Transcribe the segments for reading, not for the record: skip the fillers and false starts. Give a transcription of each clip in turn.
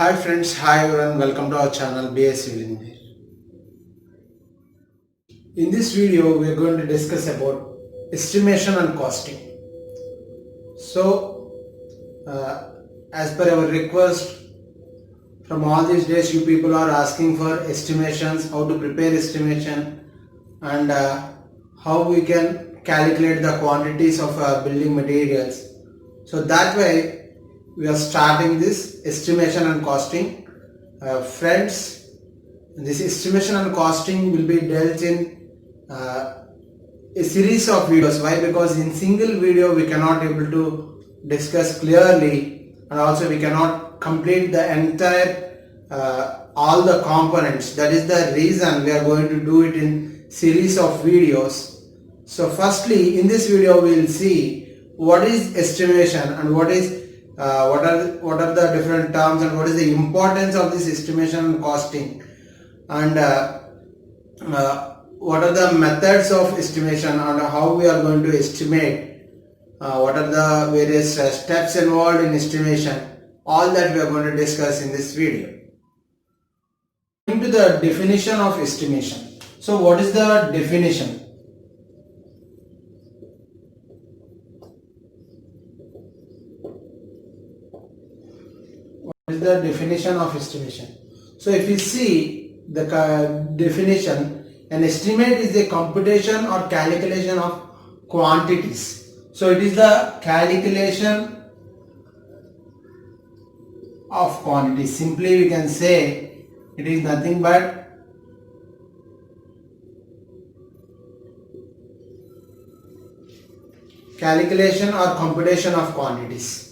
Hi friends, hi everyone, welcome to our channel BS Civil Engineer. In this video, we are going to discuss about estimation and costing. So, uh, as per our request, from all these days, you people are asking for estimations, how to prepare estimation, and how we can calculate the quantities of building materials. So that way, we are starting this estimation and costing. Friends, this estimation and costing will be dealt in a series of videos. Why? Because in single video we cannot able to discuss clearly, and also we cannot complete the entire all the components. That is the reason we are going to do it in series of videos. So firstly, in this video we will see what is estimation and what are the different terms and what is the importance of this estimation and costing, and what are the methods of estimation and how we are going to estimate, what are the various steps involved in estimation. All that we are going to discuss in this video. Into the definition of estimation. So what is the definition? What is the definition of estimation? So if you see the definition, an estimate is a computation or calculation of quantities. So it is the calculation of quantities. Simply we can say it is nothing but calculation or computation of quantities.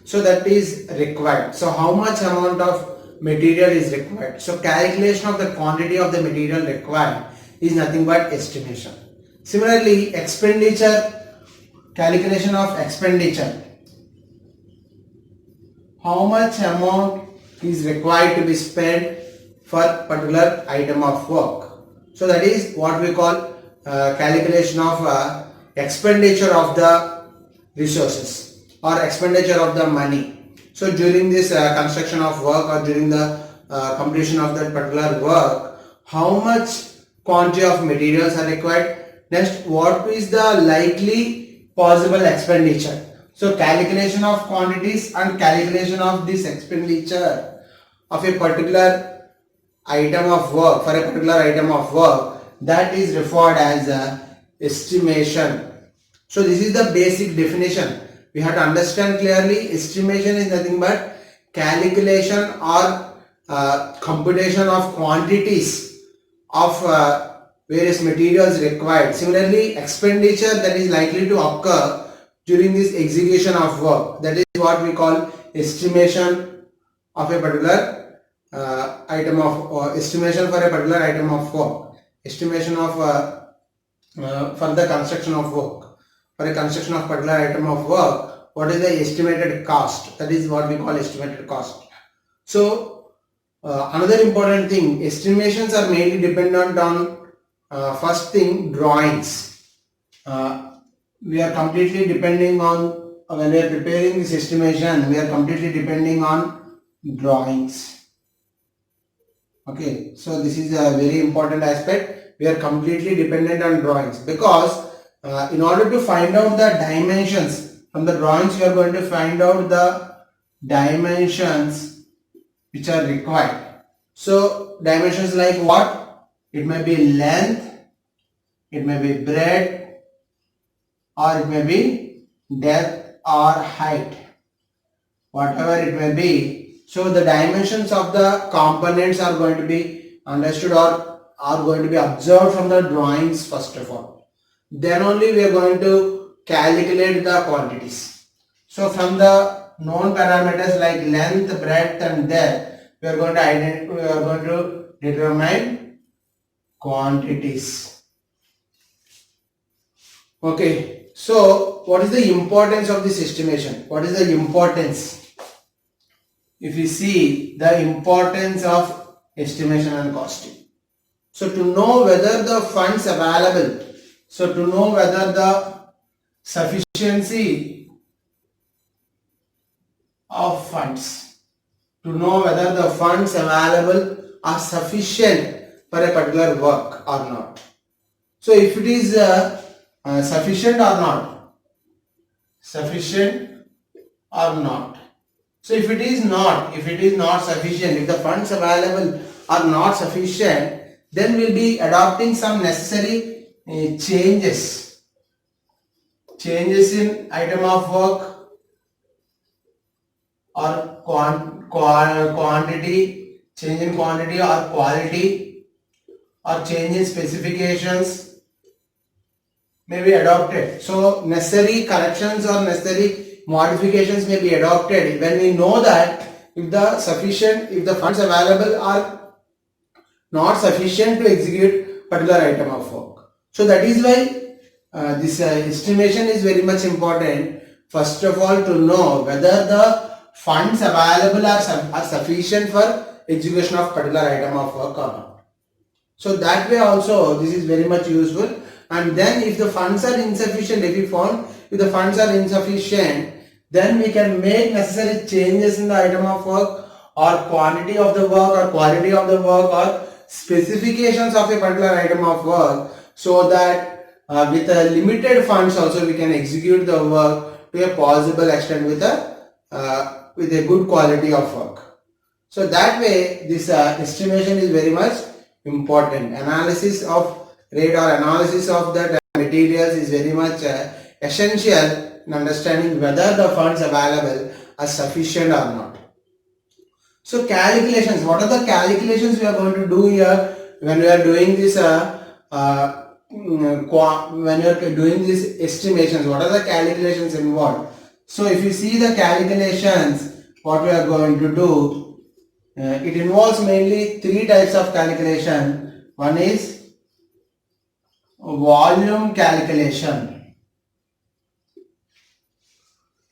So that is required. So how much amount of material is required? So calculation of the quantity of the material required is nothing but estimation. Similarly, expenditure, calculation of expenditure. How much amount is required to be spent for particular item of work? So that is what we call calculation of expenditure of the resources or expenditure of the money. So during this construction of work or during the completion of that particular work, how much quantity of materials are required? Next, what is the likely possible expenditure? So calculation of quantities and calculation of this expenditure of a particular item of work, for a particular item of work, that is referred as estimation. So this is the basic definition. We have to understand clearly, estimation is nothing but calculation or computation of quantities of various materials required. Similarly, expenditure that is likely to occur during this execution of work, that is what we call estimation of a particular item of estimation for a particular item of work, estimation of for the construction of work. For a construction of particular item of work, what is the estimated cost? That is what we call estimated cost. So another important thing, estimations are mainly dependent on first thing, drawings. We are completely depending on, when we are preparing this estimation, we are completely depending on drawings. Okay, so this is a very important aspect. We are completely dependent on drawings, because in order to find out the dimensions from the drawings, you are going to find out the dimensions which are required. So dimensions like what? It may be length, it may be breadth, or it may be depth or height, whatever it may be. So the dimensions of the components are going to be understood or are going to be observed from the drawings first of all. Then only we are going to calculate the quantities. So from the known parameters like length, breadth and depth, we are going to determine quantities. Okay, so what is the importance of this estimation? What is the importance? If we see the importance of estimation and costing. So to know whether the funds available, so to know whether the sufficiency of funds, to know whether the funds available are sufficient for a particular work or not. So if it is sufficient or not, sufficient or not. So if it is not sufficient, if the funds available are not sufficient, then we'll be adopting some necessary changes in item of work or quantity, change in quantity or quality, or change in specifications may be adopted. So necessary corrections or necessary modifications may be adopted when we know that if the funds available are not sufficient to execute particular item of work. So that is why this estimation is very much important. First of all, to know whether the funds available are sufficient for execution of particular item of work or not. So that way also this is very much useful. And then if the funds are insufficient, if the funds are insufficient, then we can make necessary changes in the item of work or quantity of the work or quality of the work or specifications of a particular item of work, so that with a limited funds also we can execute the work to a possible extent with a good quality of work. So that way this estimation is very much important. Analysis of rate or analysis of that materials is very much essential in understanding whether the funds available are sufficient or not. So calculations, what are the calculations we are going to do here when we are doing this estimations? What are the calculations involved? So if you see the calculations, what we are going to do, it involves mainly three types of calculation. One is volume calculation,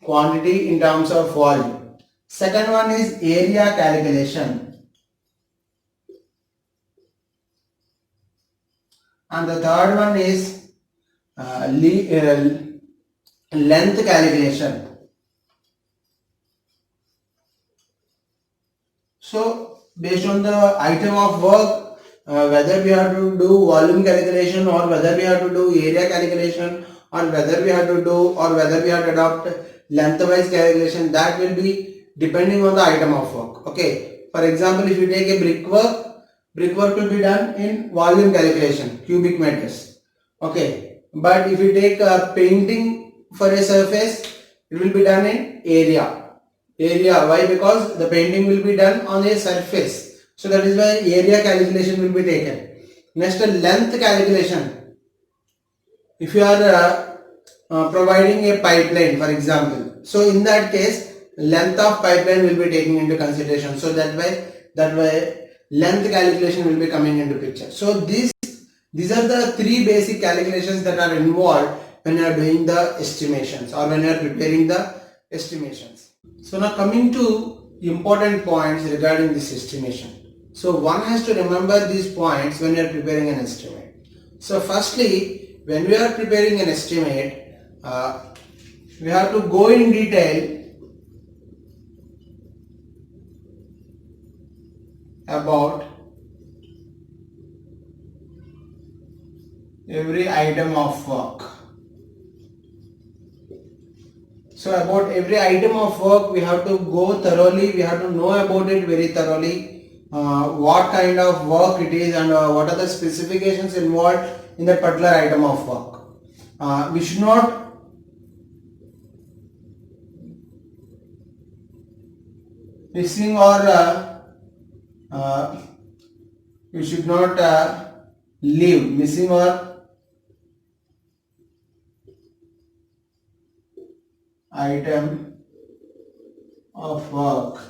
quantity in terms of volume. Second one is area calculation, and the third one is length calculation. So based on the item of work, whether we have to do volume calculation or whether we have to do area calculation or whether we have to adopt lengthwise calculation, that will be depending on the item of work. Okay, for example, if you take a brickwork will be done in volume calculation, cubic meters. Okay, but if you take a painting for a surface, it will be done in area. Why? Because the painting will be done on a surface. So that is why area calculation will be taken. Next, length calculation. If you are providing a pipeline, for example, so in that case, length of pipeline will be taken into consideration. So that way length calculation will be coming into picture. So these are the three basic calculations that are involved when you are doing the estimations or when you are preparing the estimations. So now coming to important points regarding this estimation. So one has to remember these points when you are preparing an estimate. So firstly, when we are preparing an estimate, we have to go in detail about every item of work. So about every item of work we have to go thoroughly, we have to know about it very thoroughly, what kind of work it is and what are the specifications involved in that particular item of work. We should not missing or we should not leave missing or item of work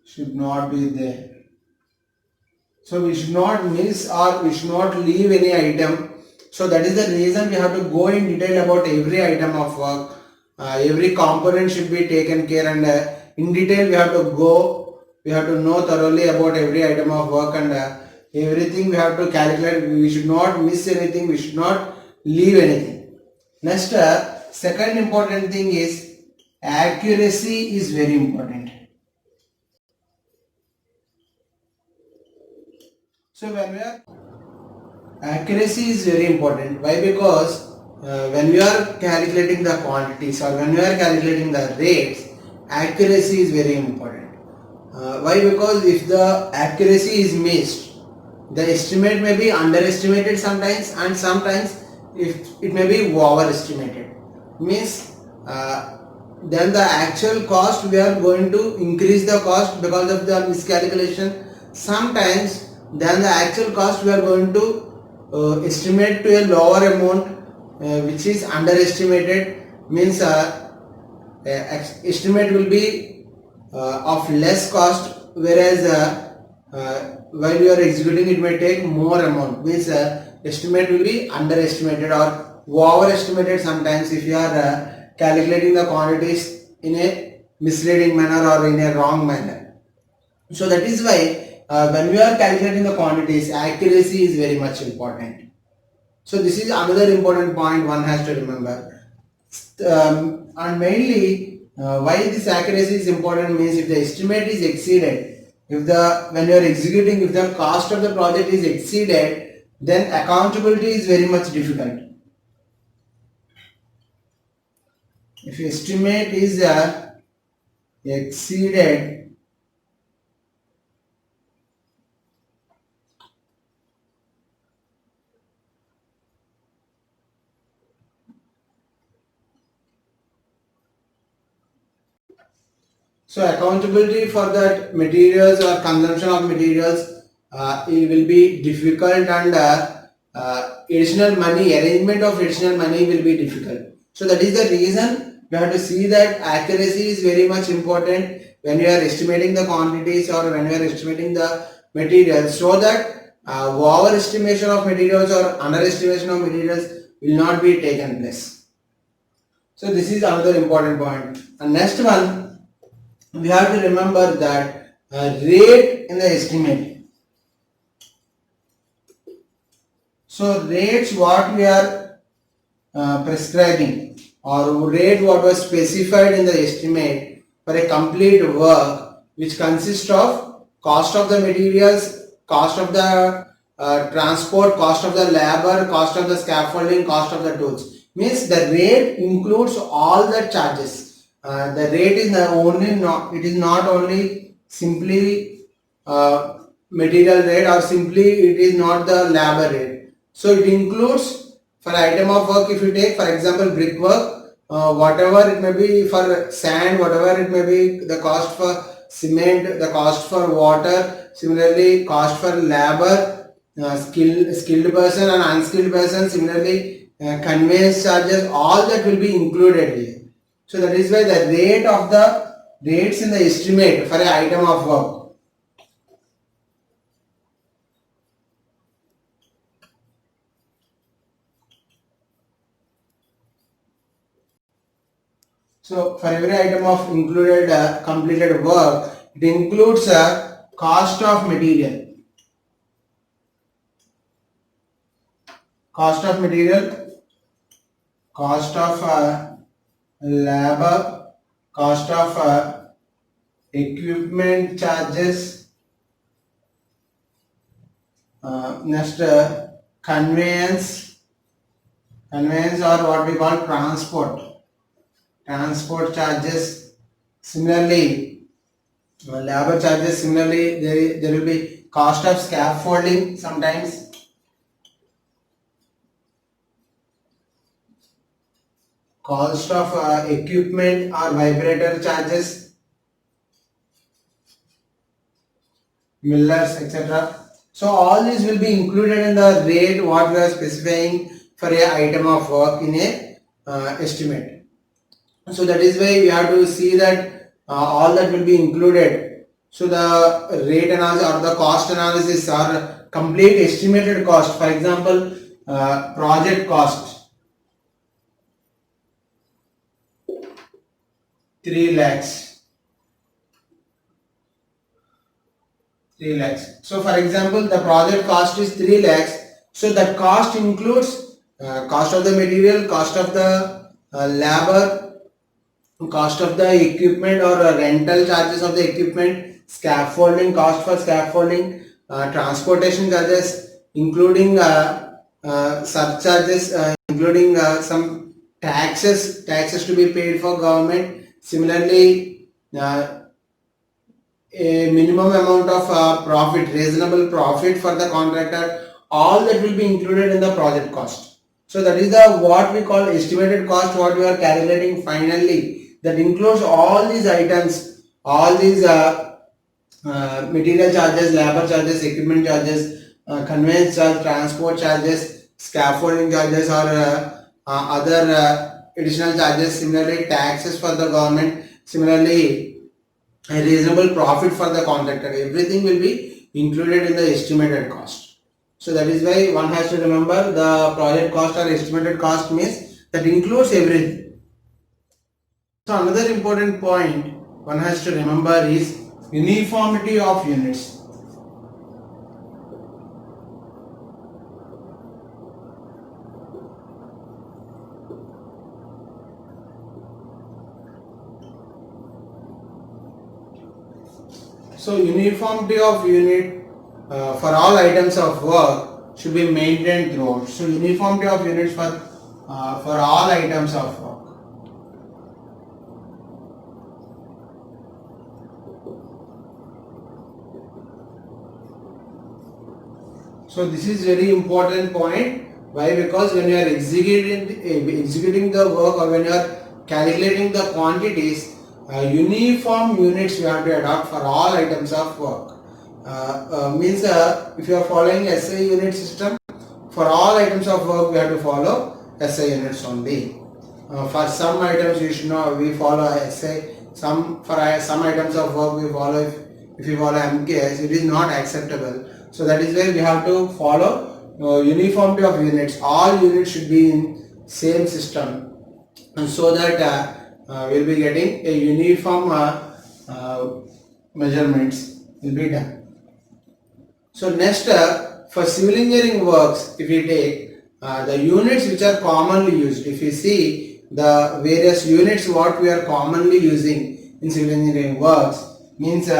should not be there. So we should not miss or we should not leave any item. So that is the reason we have to go in detail about every item of work. Every component should be taken care, and in detail we have to know thoroughly about every item of work, and everything we have to calculate. We should not miss anything, we should not leave anything. Next, second important thing is accuracy is very important. So when we are accuracy is very important. Why? Because when we are calculating the quantities or when we are calculating the rates, accuracy is very important. Why? Because if the accuracy is missed, the estimate may be underestimated sometimes, and sometimes if it may be overestimated. Means then the actual cost, we are going to increase the cost because of the miscalculation. Sometimes then the actual cost we are going to estimate to a lower amount which is underestimated. Means estimate will be of less cost, whereas while you are executing it may take more amount. Means estimate will be underestimated or overestimated sometimes if you are calculating the quantities in a misleading manner or in a wrong manner. So that is why when we are calculating the quantities, accuracy is very much important. So this is another important point one has to remember. And mainly why this accuracy is important means if the estimate is exceeded, if the when you are executing, if the cost of the project is exceeded, then accountability is very much difficult. If estimate is exceeded, so accountability for that materials or consumption of materials, it will be difficult, and additional money, arrangement of additional money will be difficult. So that is the reason we have to see that accuracy is very much important when you are estimating the quantities or when you are estimating the materials, so that overestimation of materials or underestimation of materials will not be taken place. So this is another important point. And next one, we have to remember that rate in the estimate. So rates what we are prescribing or rate what was specified in the estimate for a complete work, which consists of cost of the materials, cost of the transport, cost of the labor, cost of the scaffolding, cost of the tools. Means the rate includes all the charges. The rate is not it is not only simply material rate or simply it is not the labor rate. So it includes for item of work. If you take for example brickwork, whatever it may be for sand, whatever it may be, the cost for cement, the cost for water, similarly cost for labor, skilled person and unskilled person, similarly conveyance charges, all that will be included here. So that is why the rates in the estimate for an item of work. So for every item of included completed work, it includes a cost of material, cost of material, cost of labor, cost of equipment charges, next conveyance, conveyance or what we call transport charges. Similarly, labor charges. Similarly, there will be cost of scaffolding sometimes. Cost of equipment or vibrator charges, millers, etc. So all these will be included in the rate what we are specifying for a item of work in a estimate. So that is why we have to see that all that will be included. So the rate analysis or the cost analysis or complete estimated cost. For example, project cost 3 lakhs. 3 lakhs. So for example, the project cost is 3 lakhs. So that cost includes cost of the material, cost of the labor, cost of the equipment or rental charges of the equipment, scaffolding, cost for scaffolding, transportation charges, including surcharges, including some taxes to be paid for government. Similarly, a minimum amount of profit, reasonable profit for the contractor, all that will be included in the project cost. So that is the what we call estimated cost, what we are calculating finally. That includes all these items, all these material charges, labor charges, equipment charges, conveyance charge, transport charges, scaffolding charges, or other additional charges. Similarly, taxes for the government. Similarly, a reasonable profit for the contractor. Everything will be included in the estimated cost. So that is why one has to remember the project cost or estimated cost means that includes everything. So another important point one has to remember is uniformity of units. So uniformity of unit for all items of work should be maintained throughout. So uniformity of units for all items of work. So this is very important point. Why? Because when you are executing the work, or when you are calculating the quantities, uniform units we have to adopt for all items of work. Means if you are following SI unit system, for all items of work we have to follow SI units only. For some items you should know we follow SI. For some items of work we follow, if you follow MKS, it is not acceptable. So that is why we have to follow uniformity of units. All units should be in same system, and so that we'll be getting a uniform measurements will be done. So next, for civil engineering works, if we take the units which are commonly used, if you see the various units what we are commonly using in civil engineering works, means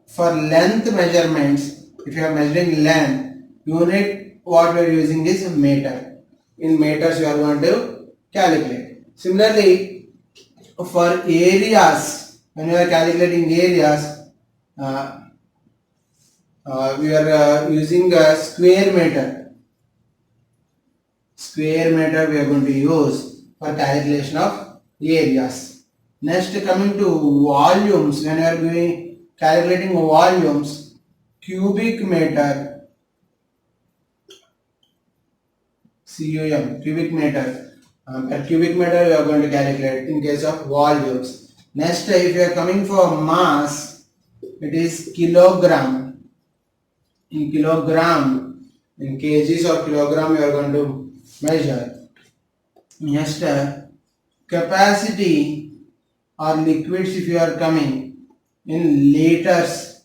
for length measurements, if you are measuring length, unit what we are using is meter. In meters you are going to calculate. Similarly, for areas, when you are calculating areas, we are using a square meter. Square meter we are going to use for calculation of areas. Next, coming to volumes, when you are doing calculating volumes, cubic meter, CUM, cubic meter. Per cubic meter we are going to calculate in case of volumes. Next, if you are coming for mass, it is kilogram. In kilogram, in kgs or kilogram we are going to measure. Next, capacity or liquids, if you are coming in liters.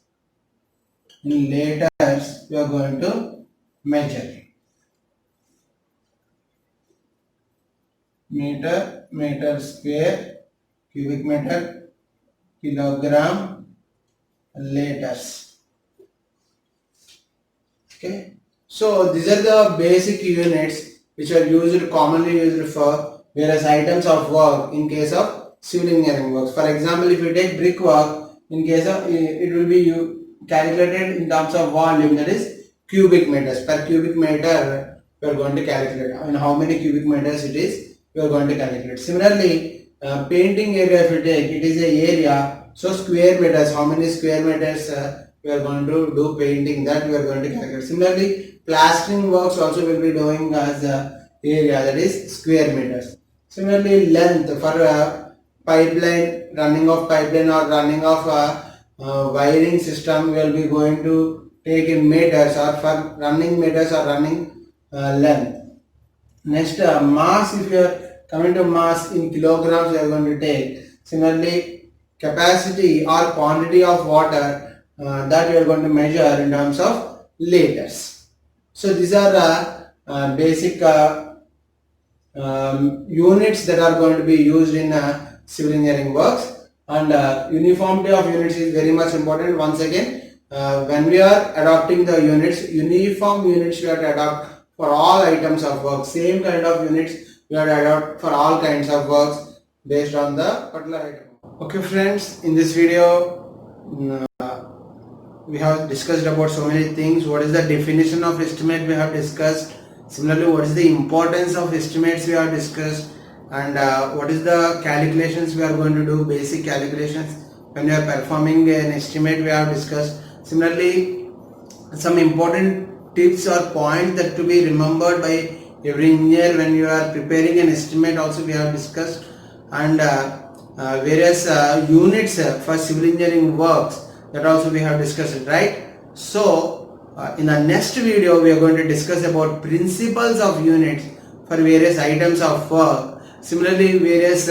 In liters we are going to measure. Meter square, cubic meter, kilogram, liters. Okay. So these are the basic units which are commonly used for various items of work in case of civil engineering works. For example, if you take brickwork, in case of it will be calculated in terms of volume, that is cubic meters. Per cubic meter we are going to calculate. I mean, how many cubic meters it is, we are going to calculate. Similarly, painting area, if you take, it is a area, so square meters, how many square meters we are going to do painting, that we are going to calculate. Similarly, plastering works also will be doing as area, that is square meters. Similarly, length for pipeline, running of pipeline or running of wiring system, we will be going to take in meters, or for running meters or running length. Next, mass, if you are coming to mass in kilograms, we are going to take. Similarly, capacity or quantity of water, that we are going to measure in terms of liters. So these are basic units that are going to be used in civil engineering works. And uniformity of units is very much important. Once again, when we are adopting the units, uniform units we have to adopt for all items of work. Same kind of units we have to adopt for all kinds of works based on the particular item. Okay friends, in this video we have discussed about so many things. What is the definition of estimate we have discussed. Similarly, what is the importance of estimates we have discussed, and what is the calculations we are going to do, basic calculations when we are performing an estimate we have discussed. Similarly, some important tips or points that to be remembered by every engineer when you are preparing an estimate also we have discussed, and various units for civil engineering works, that also we have discussed it, right? So in the next video we are going to discuss about principles of units for various items of work. Similarly, various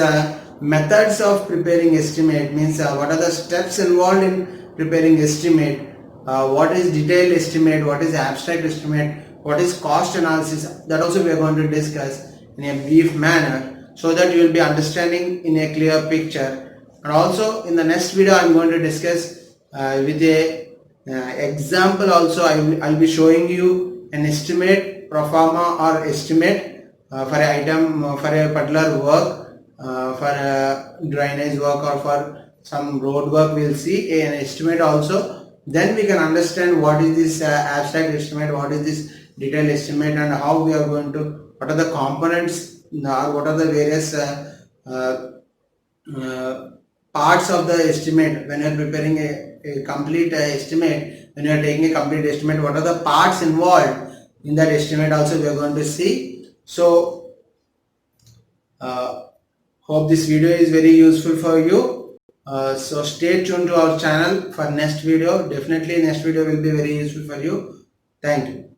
methods of preparing estimate, means what are the steps involved in preparing estimate, what is detailed estimate, what is abstract estimate, what is cost analysis, that also we are going to discuss in a brief manner, so that you will be understanding in a clear picture. And also in the next video I am going to discuss with a example also. I'll be showing you an estimate, pro forma or estimate for an item, for a particular work, for a drainage work or for some road work. We'll see an estimate also. Then we can understand what is this abstract estimate, what is this detailed estimate, and how we are going to, what are the components or what are the various parts of the estimate. When you are preparing a complete estimate, when you are taking a complete estimate, what are the parts involved in that estimate also we are going to see. So hope this video is very useful for you. So stay tuned to our channel for next video. Definitely next video will be very useful for you. Thank you.